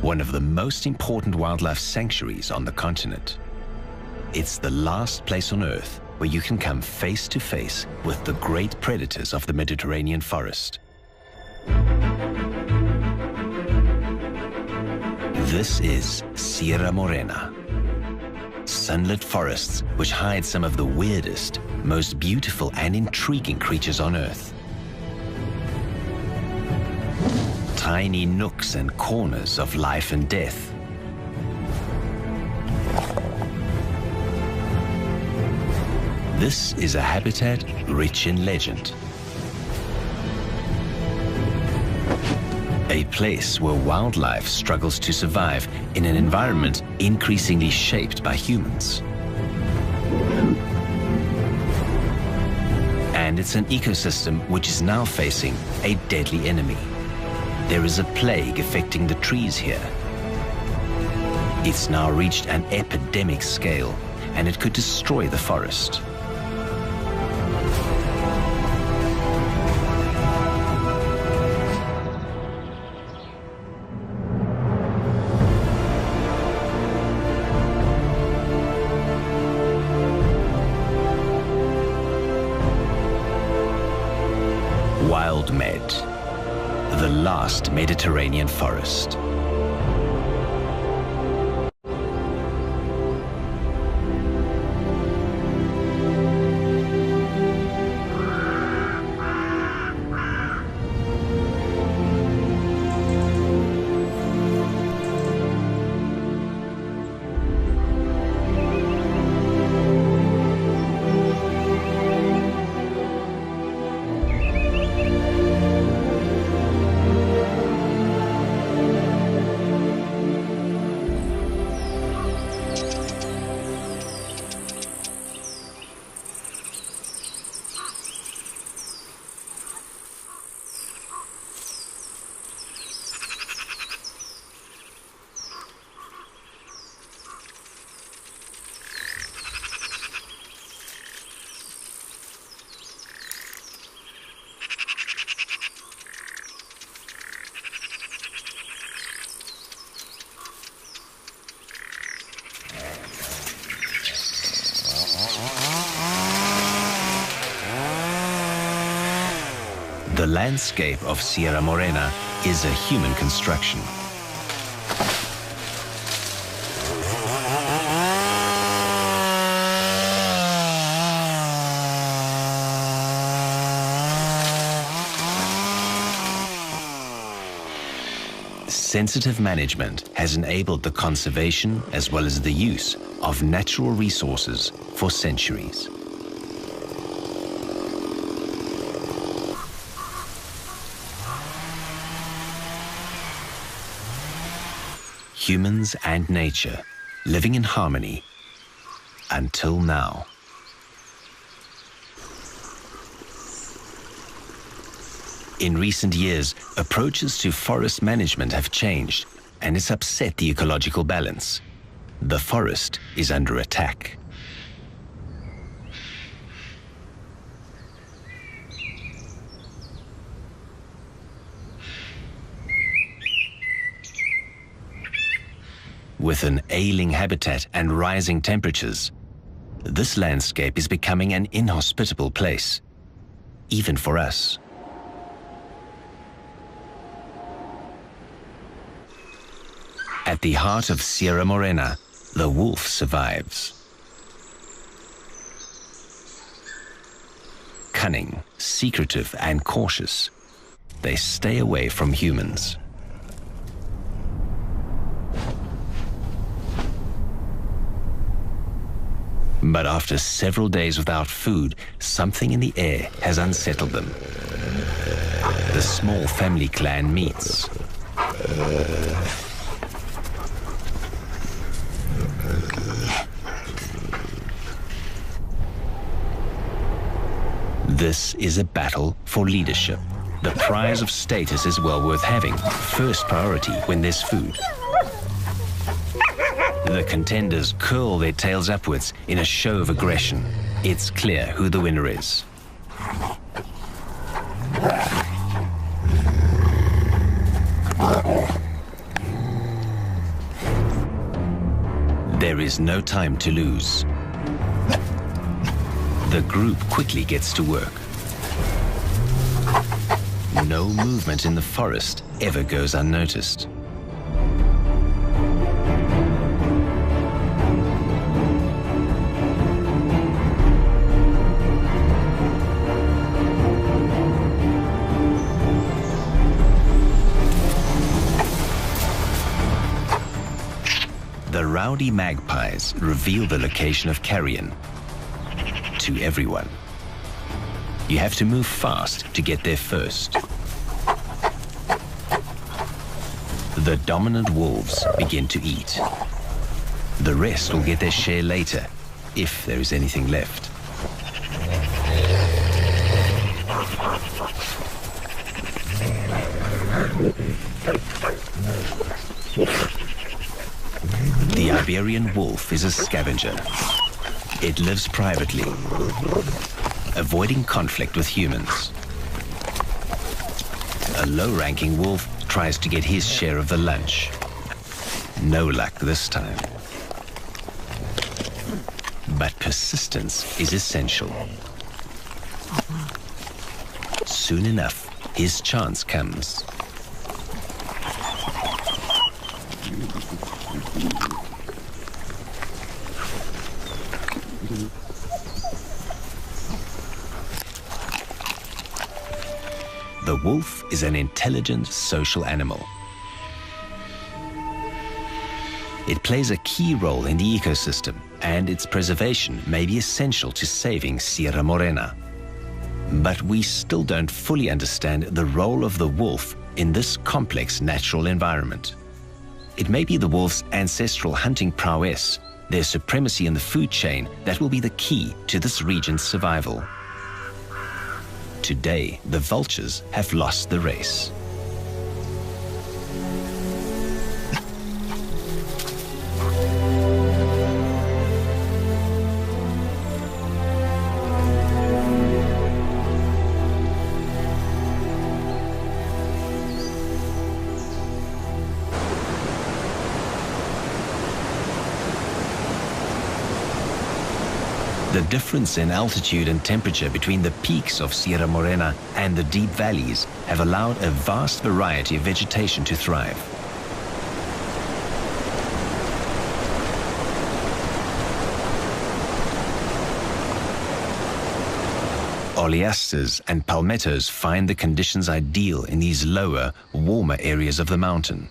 one of the most important wildlife sanctuaries on the continent. It's the last place on Earth where you can come face to face with the great predators of the Mediterranean forest. This is Sierra Morena. Sunlit forests which hide some of the weirdest, most beautiful and intriguing creatures on Earth. Tiny nooks and corners of life and death. This is a habitat rich in legend. A place where wildlife struggles to survive in an environment increasingly shaped by humans. And it's an ecosystem which is now facing a deadly enemy. There is a plague affecting the trees here. It's now reached an epidemic scale, and it could destroy the forest. WildMed, the last Mediterranean forest. The landscape of Sierra Morena is a human construction. Sensitive management has enabled the conservation as well as the use of natural resources for centuries. Humans and nature living in harmony until now. In recent years, approaches to forest management have changed, and it's upset the ecological balance. The forest is under attack. With an ailing habitat and rising temperatures, this landscape is becoming an inhospitable place, even for us. At the heart of Sierra Morena, the wolf survives. Cunning, secretive, and cautious, they stay away from humans. But after several days without food, something in the air has unsettled them. The small family clan meets. This is a battle for leadership. The prize of status is well worth having. First priority when there's food. The contenders curl their tails upwards in a show of aggression. It's clear who the winner is. There is no time to lose. The group quickly gets to work. No movement in the forest ever goes unnoticed. The rowdy magpies reveal the location of carrion to everyone. You have to move fast to get there first. The dominant wolves begin to eat. The rest will get their share later, if there is anything left. The Iberian wolf is a scavenger. It lives privately, avoiding conflict with humans. A low-ranking wolf tries to get his share of the lunch. No luck this time. But persistence is essential. Soon enough, his chance comes. The wolf is an intelligent social animal. It plays a key role in the ecosystem, and its preservation may be essential to saving Sierra Morena. But we still don't fully understand the role of the wolf in this complex natural environment. It may be the wolf's ancestral hunting prowess, their supremacy in the food chain, that will be the key to this region's survival. Today, the vultures have lost the race. The difference in altitude and temperature between the peaks of Sierra Morena and the deep valleys have allowed a vast variety of vegetation to thrive. Oleasters and palmettos find the conditions ideal in these lower, warmer areas of the mountain.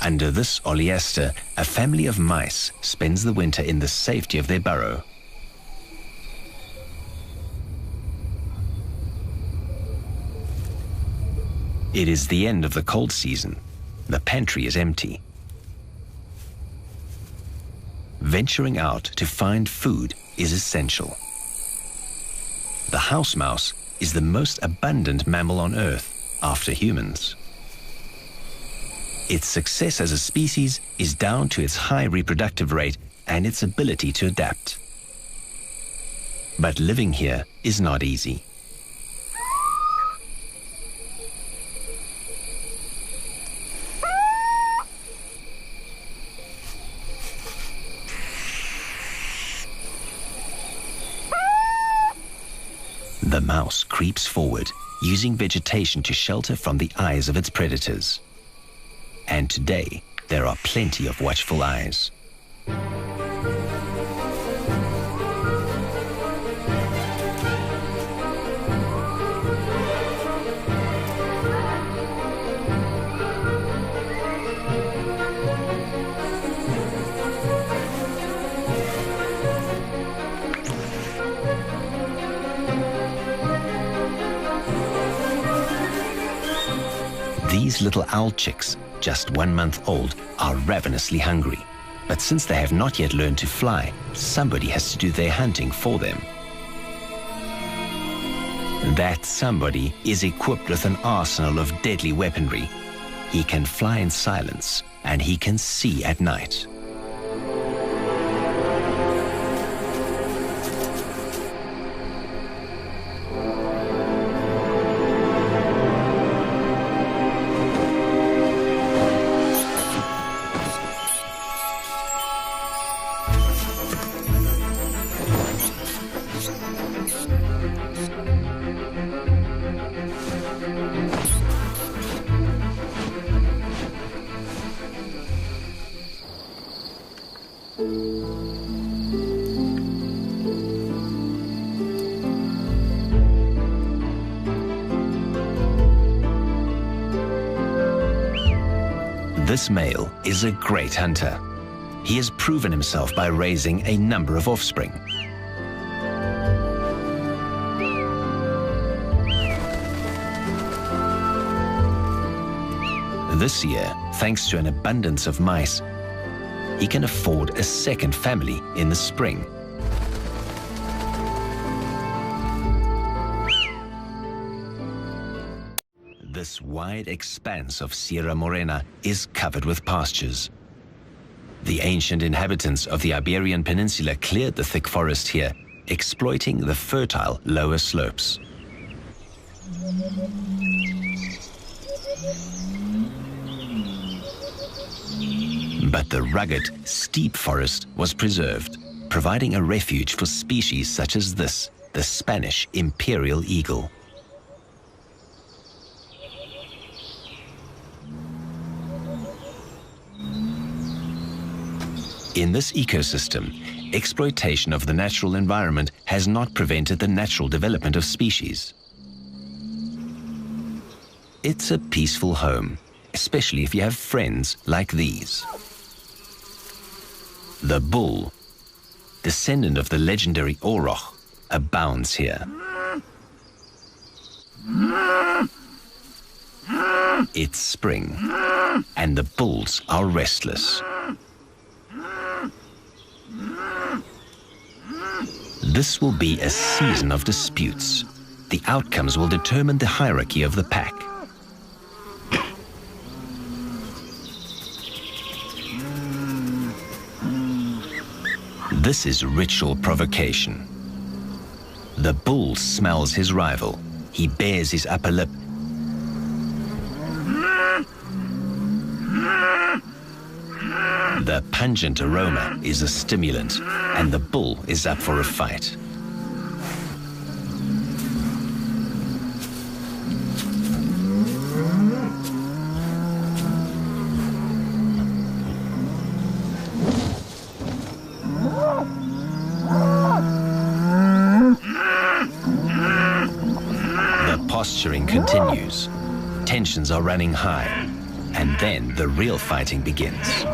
Under this oleaster, a family of mice spends the winter in the safety of their burrow. It is the end of the cold season. The pantry is empty. Venturing out to find food is essential. The house mouse is the most abundant mammal on Earth after humans. Its success as a species is down to its high reproductive rate and its ability to adapt. But living here is not easy. The mouse creeps forward, using vegetation to shelter from the eyes of its predators. And today, there are plenty of watchful eyes. These little owl chicks, just 1 month old, are ravenously hungry. But since they have not yet learned to fly, somebody has to do their hunting for them. That somebody is equipped with an arsenal of deadly weaponry. he can fly in silence and he can see at night. This male is a great hunter. He has proven himself by raising a number of offspring. This year, thanks to an abundance of mice, he can afford a second family in the spring. This wide expanse of Sierra Morena is covered with pastures. The ancient inhabitants of the Iberian Peninsula cleared the thick forest here, exploiting the fertile lower slopes. But the rugged, steep forest was preserved, providing a refuge for species such as this, the Spanish imperial eagle. In this ecosystem, exploitation of the natural environment has not prevented the natural development of species. It's a peaceful home, especially if you have friends like these. The bull, descendant of the legendary Auroch, abounds here. It's spring, and the bulls are restless. This will be a season of disputes. The outcomes will determine the hierarchy of the pack. This is ritual provocation. The bull smells his rival. He bares his upper lip. The pungent aroma is a stimulant, and the bull is up for a fight. The posturing continues. Tensions are running high, and then the real fighting begins.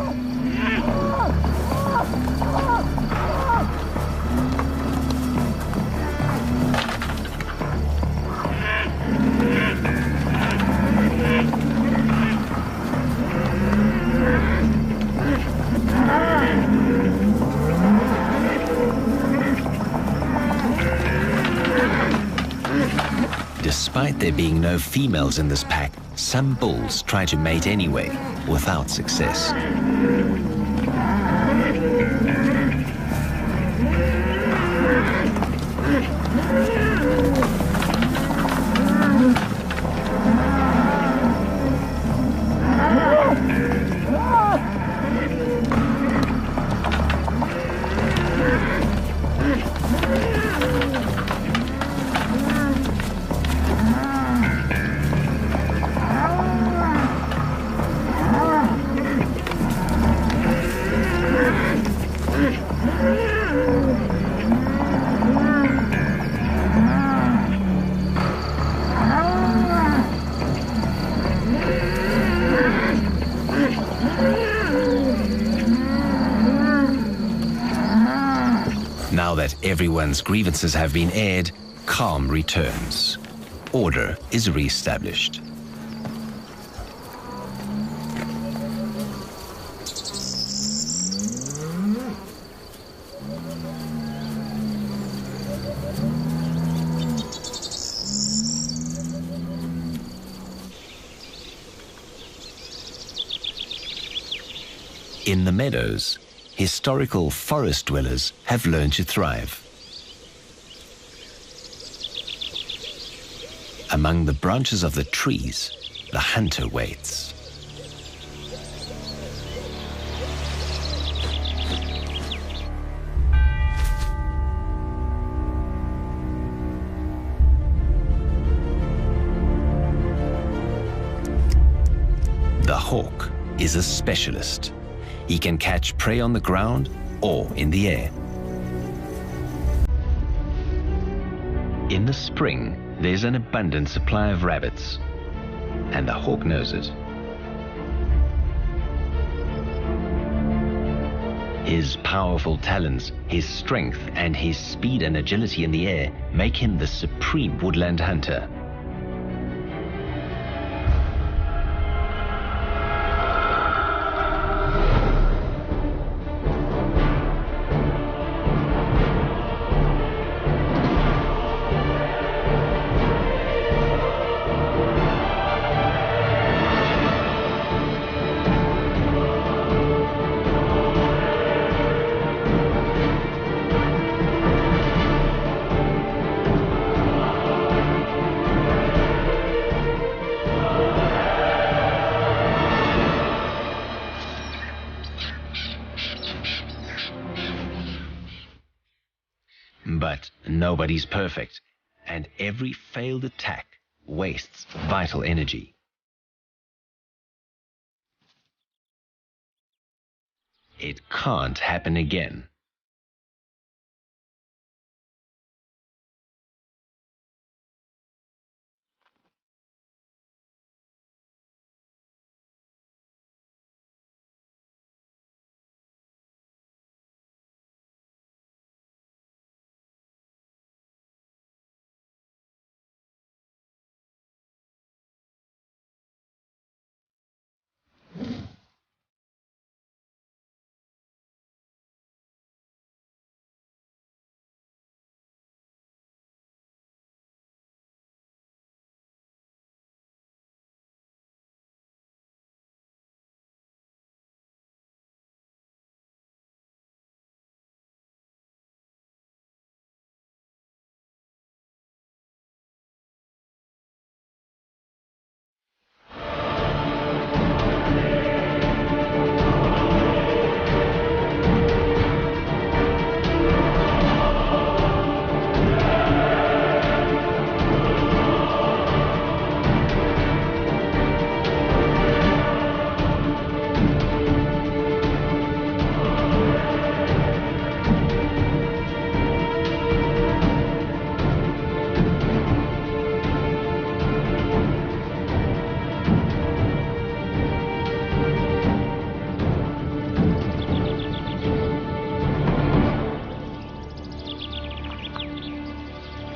Despite there being no females in this pack, some bulls try to mate anyway, without success. Now that everyone's grievances have been aired, calm returns. Order is re-established. In the meadows, historical forest dwellers have learned to thrive. Among the branches of the trees, the hunter waits. The hawk is a specialist. He can catch prey on the ground or in the air. In the spring, there's an abundant supply of rabbits, and the hawk knows it. His powerful talons, his strength, and his speed and agility in the air make him the supreme woodland hunter. But nobody's perfect, and every failed attack wastes vital energy. It can't happen again.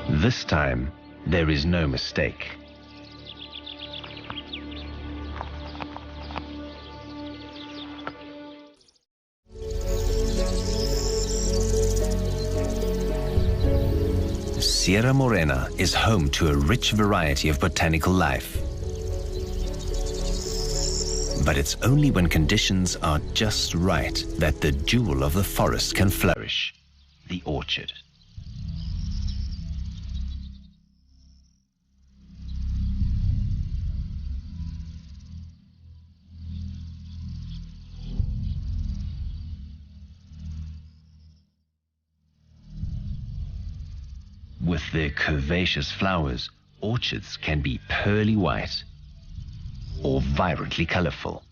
This time, there is no mistake. Sierra Morena is home to a rich variety of botanical life. But it's only when conditions are just right that the jewel of the forest can flourish, the orchard. With their curvaceous flowers, orchards can be pearly white or vibrantly colorful.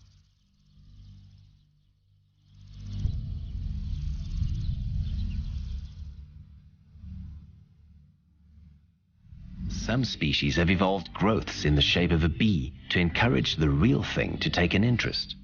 Some species have evolved growths in the shape of a bee to encourage the real thing to take an interest.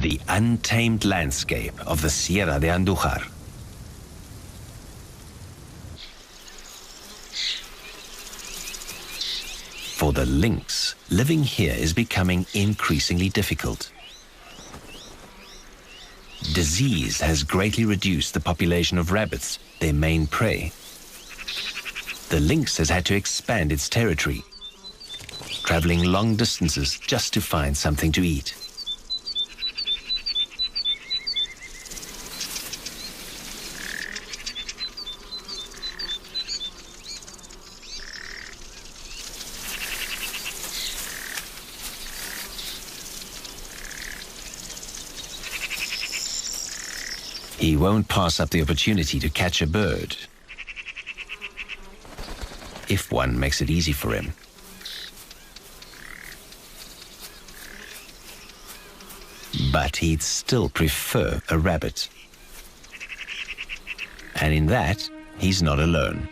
The untamed landscape of the Sierra de Andújar. For the lynx, living here is becoming increasingly difficult. Disease has greatly reduced the population of rabbits, their main prey. The lynx has had to expand its territory, traveling long distances just to find something to eat. He won't pass up the opportunity to catch a bird, if one makes it easy for him. But he'd still prefer a rabbit. And in that, he's not alone.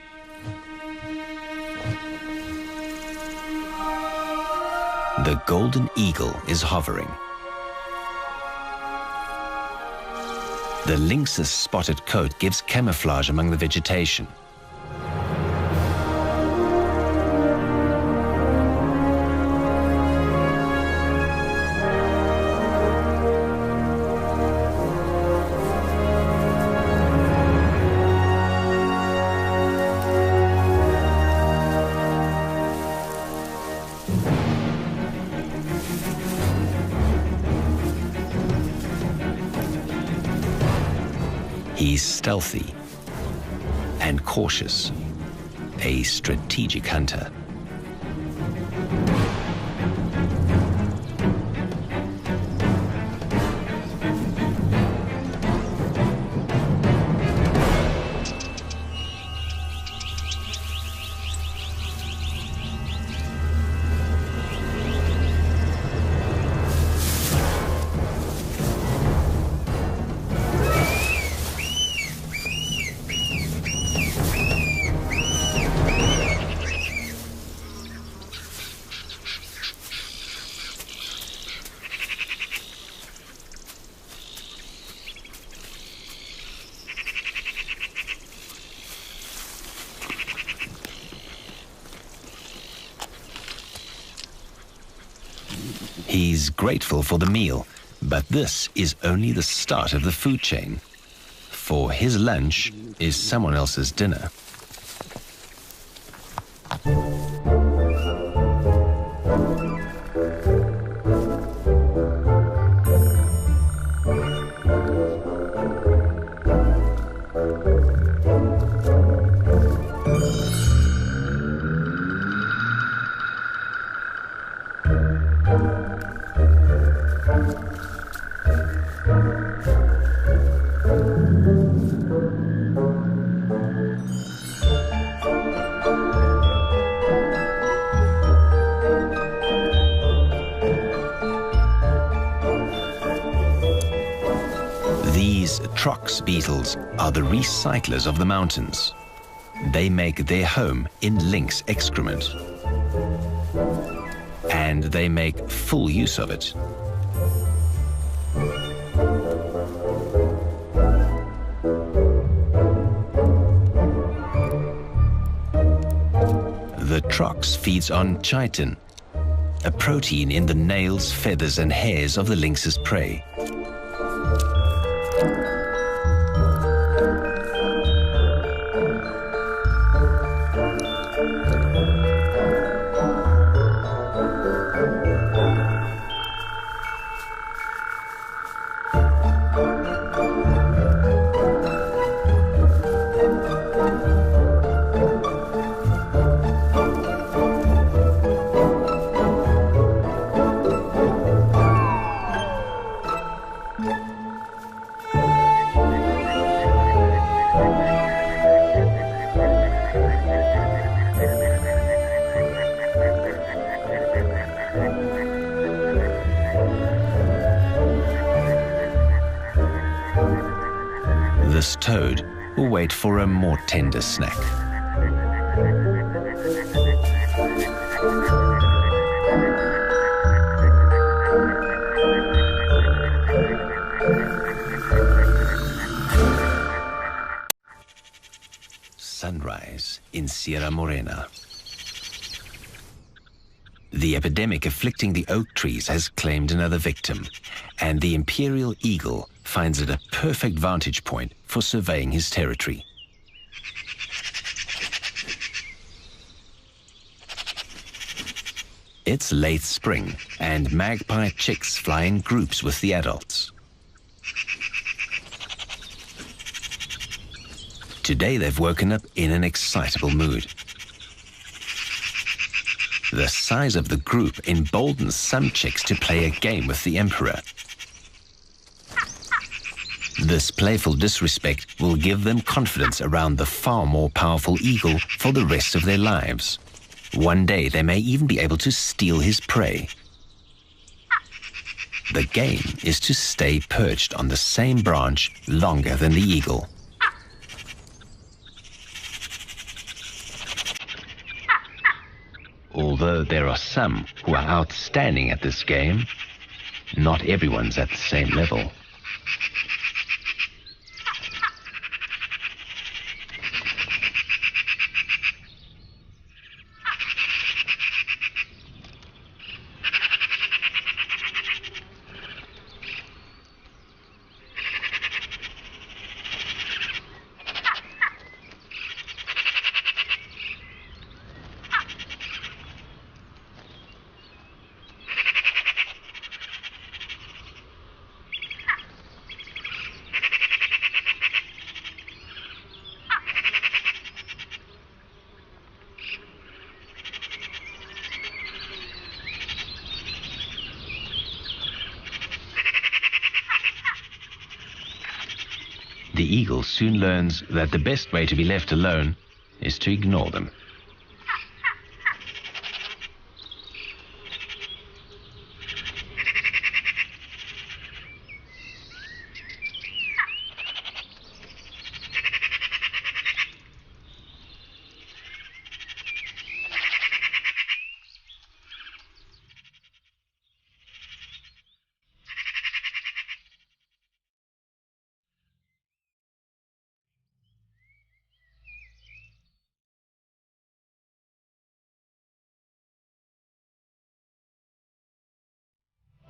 The golden eagle is hovering. The lynx's spotted coat gives camouflage among the vegetation. He's stealthy and cautious, a strategic hunter. He's grateful for the meal, but this is only the start of the food chain. For his lunch is someone else's dinner. These trox beetles are the recyclers of the mountains. They make their home in lynx excrement. And they make full use of it. The trox feeds on chitin, a protein in the nails, feathers, and hairs of the lynx's prey. This toad will wait for a more tender snack. Sierra Morena. The epidemic afflicting the oak trees has claimed another victim, and the imperial eagle finds it a perfect vantage point for surveying his territory. It's late spring, and magpie chicks fly in groups with the adults. Today they've woken up in an excitable mood. The size of the group emboldens some chicks to play a game with the emperor. This playful disrespect will give them confidence around the far more powerful eagle for the rest of their lives. One day they may even be able to steal his prey. The game is to stay perched on the same branch longer than the eagle. Although there are some who are outstanding at this game, not everyone's at the same level. The eagle soon learns that the best way to be left alone is to ignore them.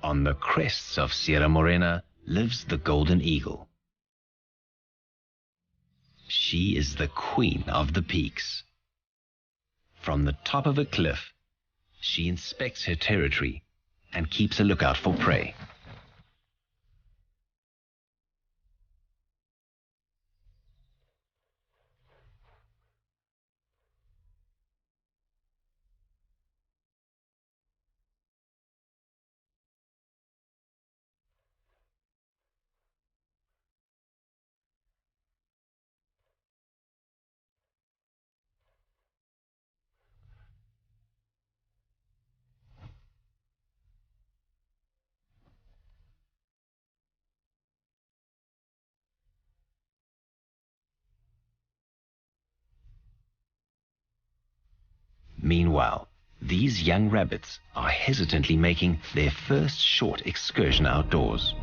On the crests of Sierra Morena lives the golden eagle. She is the queen of the peaks. From the top of a cliff, she inspects her territory and keeps a lookout for prey. Meanwhile, these young rabbits are hesitantly making their first short excursion outdoors.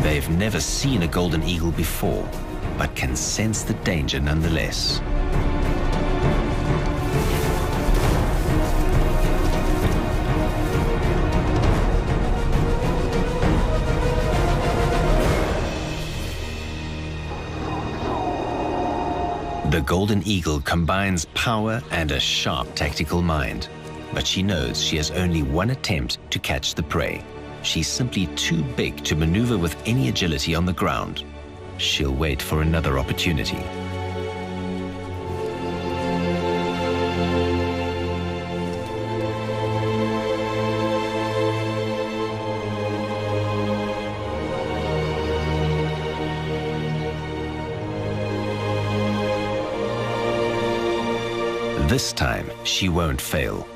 They've never seen a golden eagle before, but can sense the danger nonetheless. The golden eagle combines power and a sharp tactical mind, but she knows she has only one attempt to catch the prey. She's simply too big to maneuver with any agility on the ground. She'll wait for another opportunity. This time, she won't fail.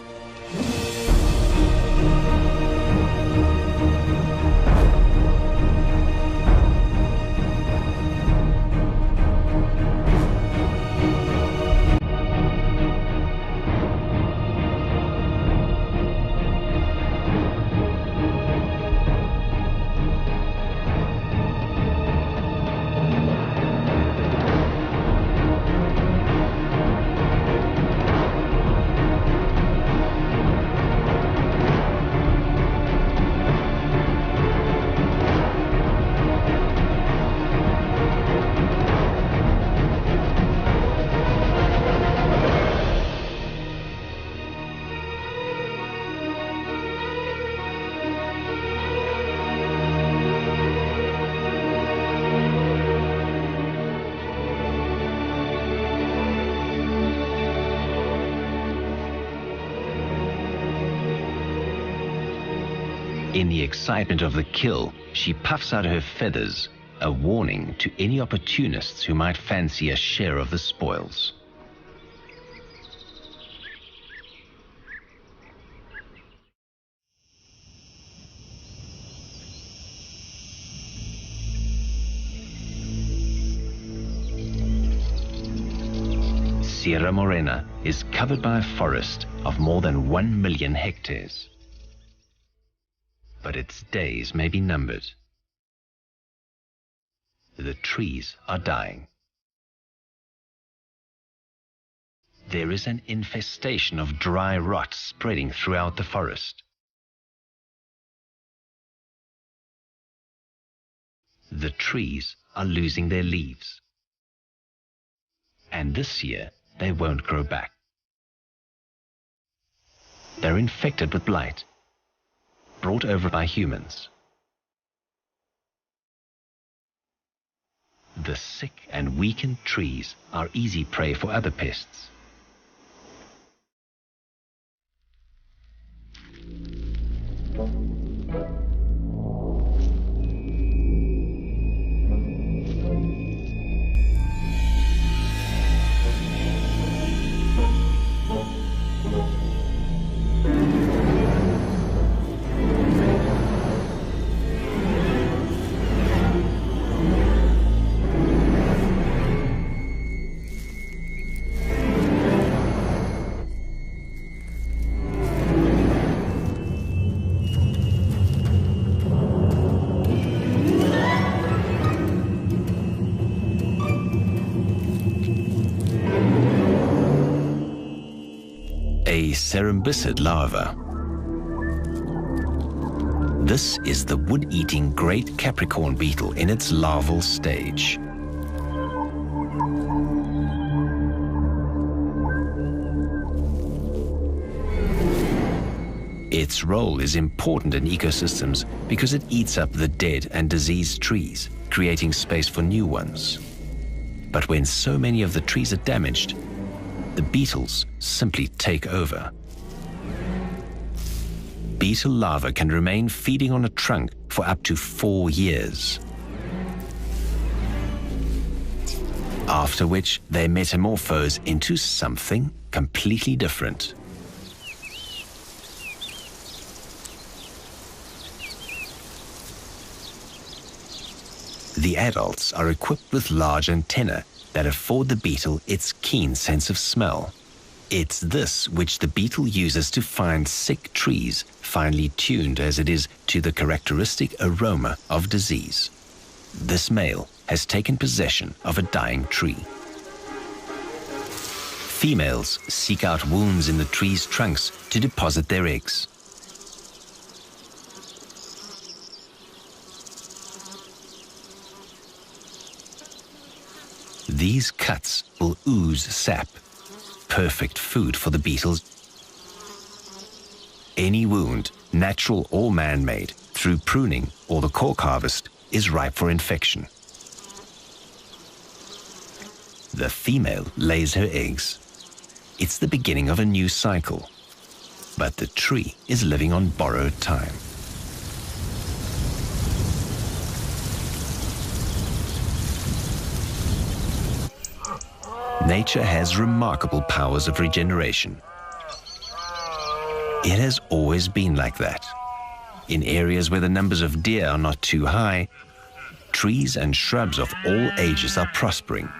In the excitement of the kill, she puffs out her feathers, a warning to any opportunists who might fancy a share of the spoils. Sierra Morena is covered by a forest of more than 1 million hectares. But its days may be numbered. The trees are dying. There is an infestation of dry rot spreading throughout the forest. The trees are losing their leaves. And this year, they won't grow back. They're infected with blight, brought over by humans. The sick and weakened trees are easy prey for other pests. A cerambycid larva. This is the wood-eating great Capricorn beetle in its larval stage. Its role is important in ecosystems because it eats up the dead and diseased trees, creating space for new ones. But when so many of the trees are damaged, the beetles simply take over. Beetle larvae can remain feeding on a trunk for up to 4 years. After which, they metamorphose into something completely different. The adults are equipped with large antennae that afford the beetle its keen sense of smell. It's this which the beetle uses to find sick trees, finely tuned as it is to the characteristic aroma of disease. This male has taken possession of a dying tree. Females seek out wounds in the tree's trunks to deposit their eggs. These cuts will ooze sap, perfect food for the beetles. Any wound, natural or man-made, through pruning or the cork harvest, is ripe for infection. The female lays her eggs. It's the beginning of a new cycle, but the tree is living on borrowed time. Nature has remarkable powers of regeneration. It has always been like that. In areas where the numbers of deer are not too high, trees and shrubs of all ages are prospering.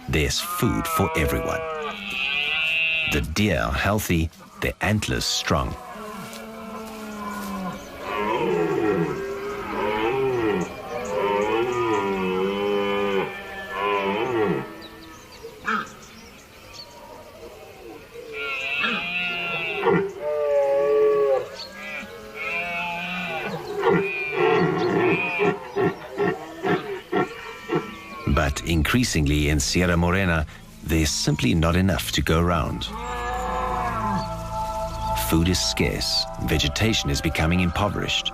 There's food for everyone. The deer are healthy, their antlers strong. But increasingly in Sierra Morena, there's simply not enough to go around. Food is scarce, vegetation is becoming impoverished.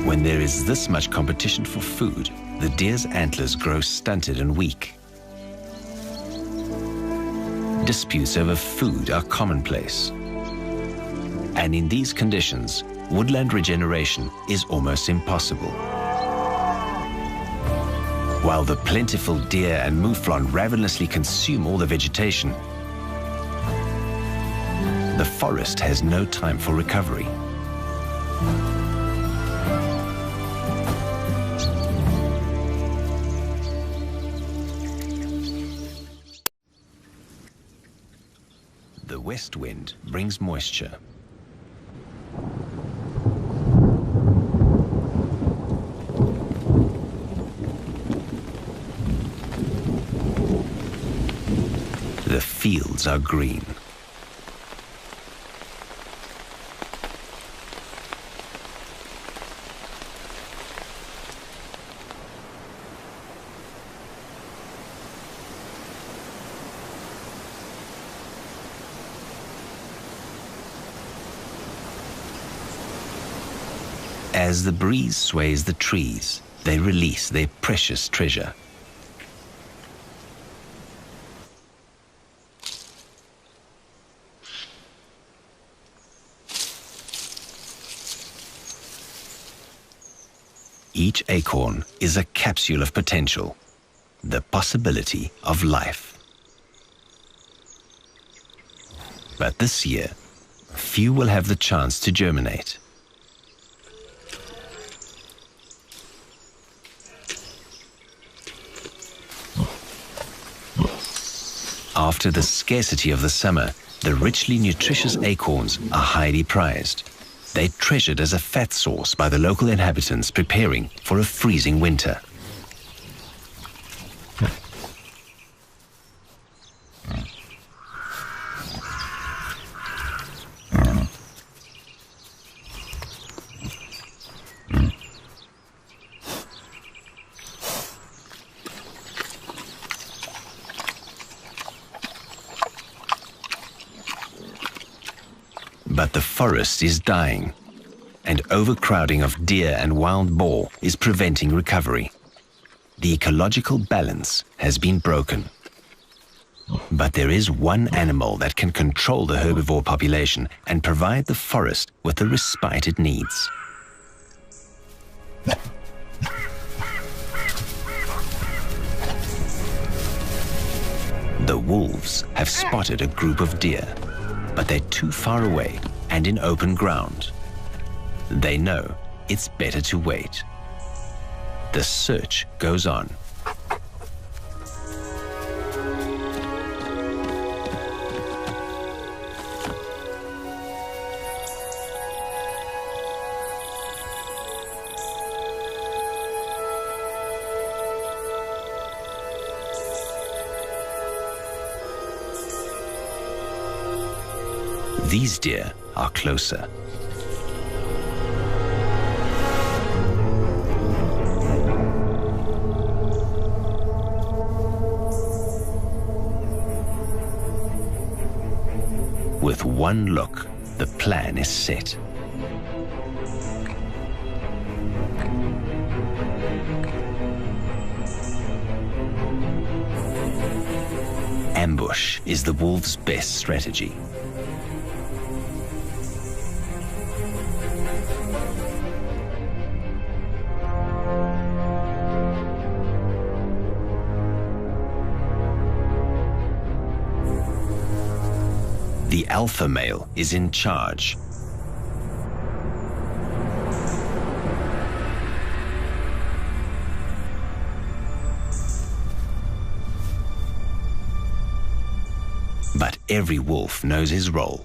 When there is this much competition for food, the deer's antlers grow stunted and weak. Disputes over food are commonplace. And in these conditions, woodland regeneration is almost impossible. While the plentiful deer and mouflon ravenously consume all the vegetation, the forest has no time for recovery. The west wind brings moisture. The fields are green. As the breeze sways the trees, they release their precious treasure. Each acorn is a capsule of potential, the possibility of life. But this year, few will have the chance to germinate. After the scarcity of the summer, the richly nutritious acorns are highly prized. They're treasured as a fat source by the local inhabitants preparing for a freezing winter. But the forest is dying, and overcrowding of deer and wild boar is preventing recovery. The ecological balance has been broken. But there is one animal that can control the herbivore population and provide the forest with the respite it needs. The wolves have spotted a group of deer, but they're too far away and in open ground. They know it's better to wait. The search goes on. These deer are closer. With one look, the plan is set. Ambush is the wolves' best strategy. The alpha male is in charge. But every wolf knows his role.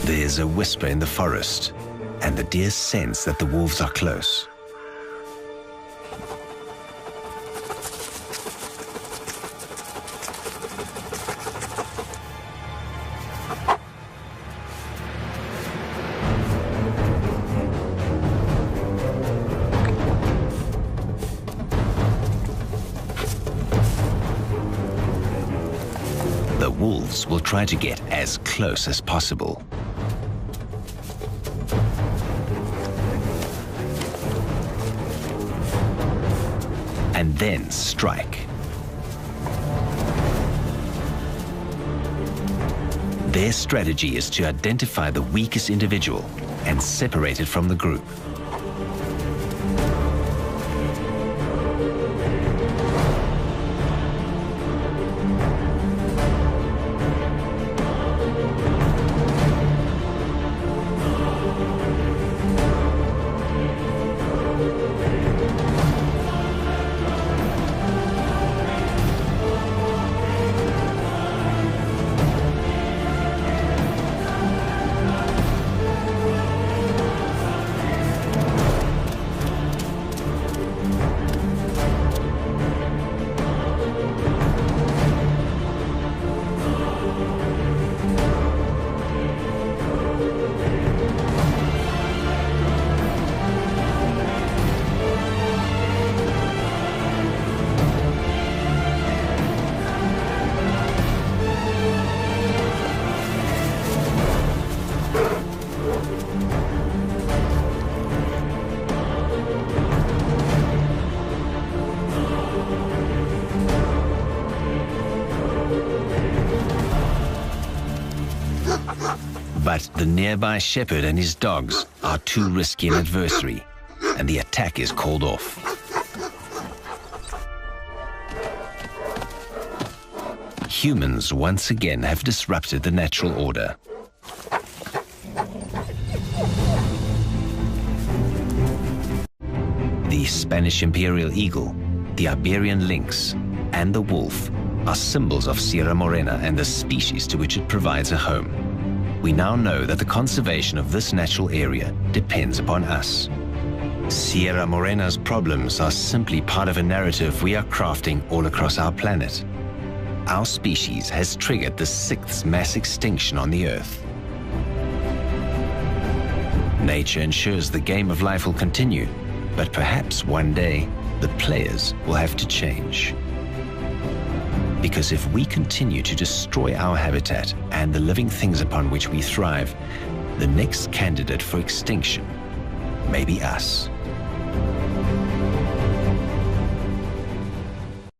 There's a whisper in the forest, and the deer sense that the wolves are close. The wolves will try to get as close as possible. then strike. Their strategy is to identify the weakest individual and separate it from the group. But the nearby shepherd and his dogs are too risky an adversary, and the attack is called off. Humans once again have disrupted the natural order. The Spanish imperial eagle, the Iberian lynx, and the wolf are symbols of Sierra Morena and the species to which it provides a home. We now know that the conservation of this natural area depends upon us. Sierra Morena's problems are simply part of a narrative we are crafting all across our planet. Our species has triggered the 6th mass extinction on the Earth. Nature ensures the game of life will continue, but perhaps one day the players will have to change. Because if we continue to destroy our habitat and the living things upon which we thrive, the next candidate for extinction may be us.